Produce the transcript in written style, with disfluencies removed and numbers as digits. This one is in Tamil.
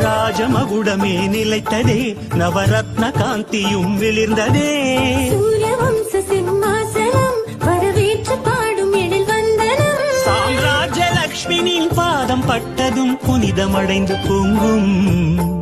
ராஜமகுடமே நிலைத்ததே, நவரத்ன காந்தியும் விளிர்ந்ததே. சூரியவம்ச சிம்மாசனம் வரவேற்று பாடும் எழில் வந்தனம். சாம்ராஜ்ய லக்ஷ்மியின் பாதம் பட்டதும் புனிதமடைந்து பொங்கும்.